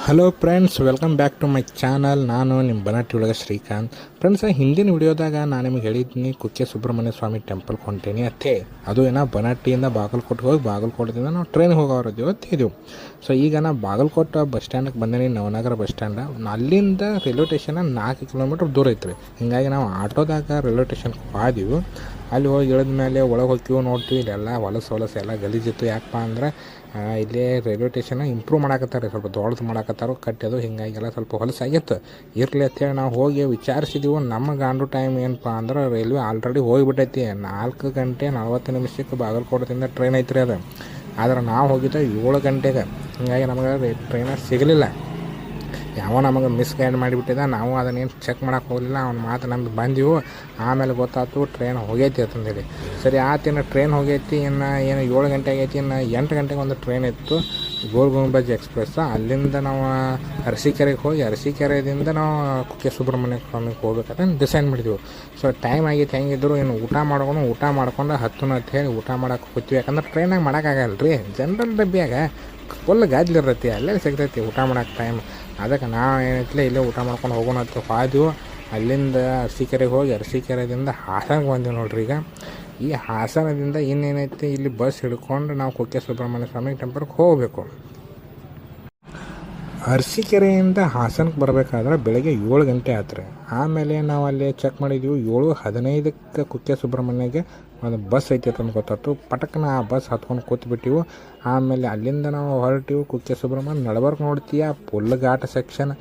Hello friends, welcome back to my channel. ನಾನು ನಿಮ್ಮ ಬನಾಟಿ ಒಳಗೆ ಶ್ರೀಕಾಂತ್. ಫ್ರೆಂಡ್ಸ್, ಹಿಂದಿನ ವಿಡಿಯೋದಾಗ ನಾನು ನಿಮಗೆ ಹೇಳಿದ್ದೀನಿ ಕುಕ್ಕೆ ಸುಬ್ರಹ್ಮಣ್ಯ ಸ್ವಾಮಿ ಟೆಂಪಲ್ಗೆ ಹೊಂಟೇನಿ ಅತ್ತೆ. ಅದು ಏನೋ ಬನಾಟಿಯಿಂದ ಬಾಗಲಕೋಟೆ ಹೋಗಿ ಬಾಗಲಕೋಟದಿಂದ ನಾವು ಟ್ರೈನ್ಗೆ ಹೋಗೋರಿದ್ದೀವಿ ಅತ್ತಿದ್ದೀವಿ. ಸೊ ಈಗ ನಾನು ಬಾಗಲಕೋಟೆ ಬಸ್ ಸ್ಟ್ಯಾಂಡಿಗೆ ಬಂದೇನಿ, ನವನಗರ ಬಸ್ ಸ್ಟ್ಯಾಂಡ. ಅಲ್ಲಿಂದ ರೈಲ್ವೆ ಸ್ಟೇಷನ್ 4 ಕಿಲೋಮೀಟ್ರ್ ದೂರ ಐತ್ರಿ. ಹೀಗಾಗಿ ನಾವು ಆಟೋದಾಗ ರೈಲ್ವೆ ಸ್ಟೇಷನ್ಗೆ ಹೋದ್ವಿ. ಅಲ್ಲಿ ಹೋಗಿ ಇಳಿದ ಮೇಲೆ ಒಳಗೆ ಹೋಗ್ತೀವಿ, ನೋಡ್ತೀವಿ ಇಲ್ಲೆಲ್ಲ ಹೊಲಸು ಎಲ್ಲ ಗಲೀಜಿತ್ತು. ಯಾಕಪ್ಪ ಅಂದ್ರೆ ಇಲ್ಲೇ ರೈಲ್ವೆ ಸ್ಟೇಷನ್ ಇಂಪ್ರೂವ್ ಮಾಡಾಕತ್ತಾರೆ, ಸ್ವಲ್ಪ ದೊಡ್ಡದು ಮಾಡಾಕತ್ತಾರೋ ಕಟ್ಟೋದು. ಹೀಗಾಗೆಲ್ಲ ಸ್ವಲ್ಪ ಹೊಲಸಾಗಿತ್ತು. ಇರಲಿ ಅಂತೇಳಿ ನಾವು ಹೋಗಿ ವಿಚಾರಿಸಿದೆವು. ನಮ್ಮ ಗಾಂಡು ಟೈಮ್ ಏನಪ್ಪ ಅಂದ್ರೆ ರೈಲ್ವೆ ಆಲ್ರೆಡಿ ಹೋಗಿಬಿಟ್ಟೈತಿ. 4 ಗಂಟೆ 40 ನಿಮಿಷಕ್ಕೆ ಬಾಗಲಕೋಟದಿಂದ ಟ್ರೈನ್ ಐತ್ರಿ ಅದು. ಆದ್ರೆ ನಾವು ಹೋಗಿದ್ದೆ 7 ಗಂಟೆಗೆ. ಹೀಗಾಗಿ ನಮಗೆ ಟ್ರೈನ ಸಿಗಲಿಲ್ಲ. ಯಾವ ನಮಗೆ ಮಿಸ್ಗೈಡ್ ಮಾಡಿಬಿಟ್ಟಿದ. ನಾವು ಅದನ್ನೇನು ಚೆಕ್ ಮಾಡೋಕೆ ಹೋಗಲಿಲ್ಲ. ಅವ್ನ ಮಾತು ನಮ್ದು ಬಂದೆವು. ಆಮೇಲೆ ಗೊತ್ತಾಯ್ತು ಟ್ರೈನ್ ಹೋಗೈತಿ ಅಂತಂದೇಳಿ. ಸರಿ ಆತಿನ್ನು ಟ್ರೈನ್ ಹೋಗೈತಿ. ಇನ್ನು ಏನು 7 ಗಂಟೆ ಆಗೈತಿ. ಇನ್ನು 8 ಗಂಟೆಗೆ ಒಂದು ಟ್ರೈನ್ ಇತ್ತು, ಗೋಲ್ ಗುಂಬಜ್ ಎಕ್ಸ್ಪ್ರೆಸ್. ಅಲ್ಲಿಂದ ನಾವು ಅರಸೀಕೆರೆಗೆ ಹೋಗಿ ಅರಸೀಕೆರೆಯಿಂದ ನಾವು ಕುಕ್ಕೆ ಸುಬ್ರಹ್ಮಣ್ಯ ಸ್ವಾಮಿಗೆ ಹೋಗ್ಬೇಕಂತ ಡಿಸೈಡ್ ಮಾಡಿದೆವು. ಸೊ ಟೈಮ್ ಆಗೈತಿ. ಹೆಂಗಿದ್ರು ಏನು ಊಟ ಮಾಡ್ಕೊಂಡು ಹತ್ತುನ ಅಂತ ಹೇಳಿ ಊಟ ಮಾಡೋಕೆ ಹೋಗ್ತೀವಿ. ಯಾಕಂದ್ರೆ ಟ್ರೈನಾಗ ಮಾಡೋಕ್ಕಾಗಲ್ಲ ರೀ, ಜನರಲ್ ಡಬ್ಬಿಯಾಗ ಫುಲ್ ಗಾದ್ಲಿರ್ತೈತಿ, ಅಲ್ಲೇ ಸಿಗ್ತೈತಿ ಊಟ ಮಾಡೋಕೆ ಟೈಮ್. ಅದಕ್ಕೆ ನಾವು ಏನೈತಿಲ್ಲ ಇಲ್ಲೇ ಊಟ ಮಾಡ್ಕೊಂಡು ಹೋಗೋಣ ಅಂತ ಹೋದೆವು. ಅಲ್ಲಿಂದ ಅರಸೀಕೆರೆಗೆ ಹೋಗಿ ಅರಸೀಕೆರೆದಿಂದ ಹಾಸನಕ್ಕೆ ಬಂದೀವಿ ನೋಡ್ರಿ. ಈಗ ಈ ಹಾಸನದಿಂದ ಇನ್ನೇನೈತಿ, ಇಲ್ಲಿ ಬಸ್ ಹಿಡ್ಕೊಂಡು ನಾವು ಕುಕ್ಕೆ ಸುಬ್ರಹ್ಮಣ್ಯ ಸ್ವಾಮಿ ಟೆಂಪಲ್ಗೆ ಹೋಗಬೇಕು. ಅರಸೀಕೆರೆಯಿಂದ ಹಾಸನಕ್ಕೆ ಬರಬೇಕಾದ್ರೆ ಬೆಳಗ್ಗೆ 7 ಗಂಟೆ ಆತ್ರಿ. ಆಮೇಲೆ ನಾವು ಅಲ್ಲಿ ಚೆಕ್ ಮಾಡಿದ್ವಿ, 7:15ಕ್ಕೆ ಕುಕ್ಕೆ ಸುಬ್ರಹ್ಮಣ್ಯಗೆ ಒಂದು ಬಸ್ ಐತಿ ಅಂತ ಗೊತ್ತಾಯ್ತು. ಪಟಕ್ನ ಆ ಬಸ್ ಹತ್ಕೊಂಡು ಕೂತ್ಬಿಟ್ಟಿವು. ಆಮೇಲೆ ಅಲ್ಲಿಂದ ನಾವು ಹೊರಟಿವು ಕುಕ್ಕೆ ಸುಬ್ರಹ್ಮಣ್ಯ. ನಡ್ಬರ್ಕ್ ನೋಡ್ತೀಯ full ghat section.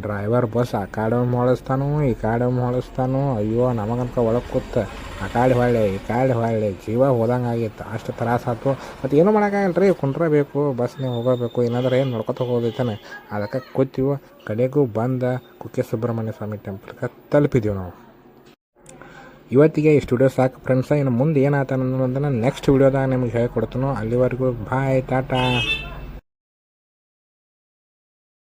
Driver bus ಆ ಕಾಡೆ ಮಾಡಿಸ್ತಾನು, ಈ ಕಾಡೆ ಮಾಡಿಸ್ತಾನು. ಅಯ್ಯೋ ನಮಗಂತ ಒಳಗೆ ಕೂತ ಆ ಕಾಡೆ ಹೊಳ್ಳೆ ಈ ಕಾಡೆ ಹೊಳ್ಳೆ ಜೀವ ಹೋದಂಗೆ ಆಗಿತ್ತು. ಅಷ್ಟು ತ್ರಾಸ ಆಯ್ತು. ಮತ್ತು ಏನೂ ಮಾಡೋಕ್ಕಾಗಲ್ಲ ರೀ, ಕುಂಡ್ರಬೇಕು, ಬಸ್ನಾಗ ಹೋಗಬೇಕು, ಏನಾದ್ರೆ ಏನು ನಡ್ಕೊತ ಹೋಗೋದೈತಾನೆ. ಅದಕ್ಕೆ ಕೂತೀವಿ. ಕಡೆಗೂ ಬಂದ ಕುಕ್ಕೆ ಸುಬ್ರಹ್ಮಣ್ಯ ಸ್ವಾಮಿ ಟೆಂಪಲ್ಗೆ ತಲುಪಿದ್ದೀವಿ ನಾವು. ಇವತ್ತಿಗೆ ಈ ಸ್ಟುಡಿಯೋ ಸಾಕು ಫ್ರೆಂಡ್ಸ. ಇನ್ನು ಮುಂದೆ ಏನಾಯ್ತು ಅನ್ನೋದನ್ನು ನೆಕ್ಸ್ಟ್ ವಿಡಿಯೋದಾಗ ನಿಮ್ಗೆ ಹೇಳ್ಕೊಡ್ತೀನೋ. ಅಲ್ಲಿವರೆಗೂ ಬಾಯ್, ಟಾಟಾ.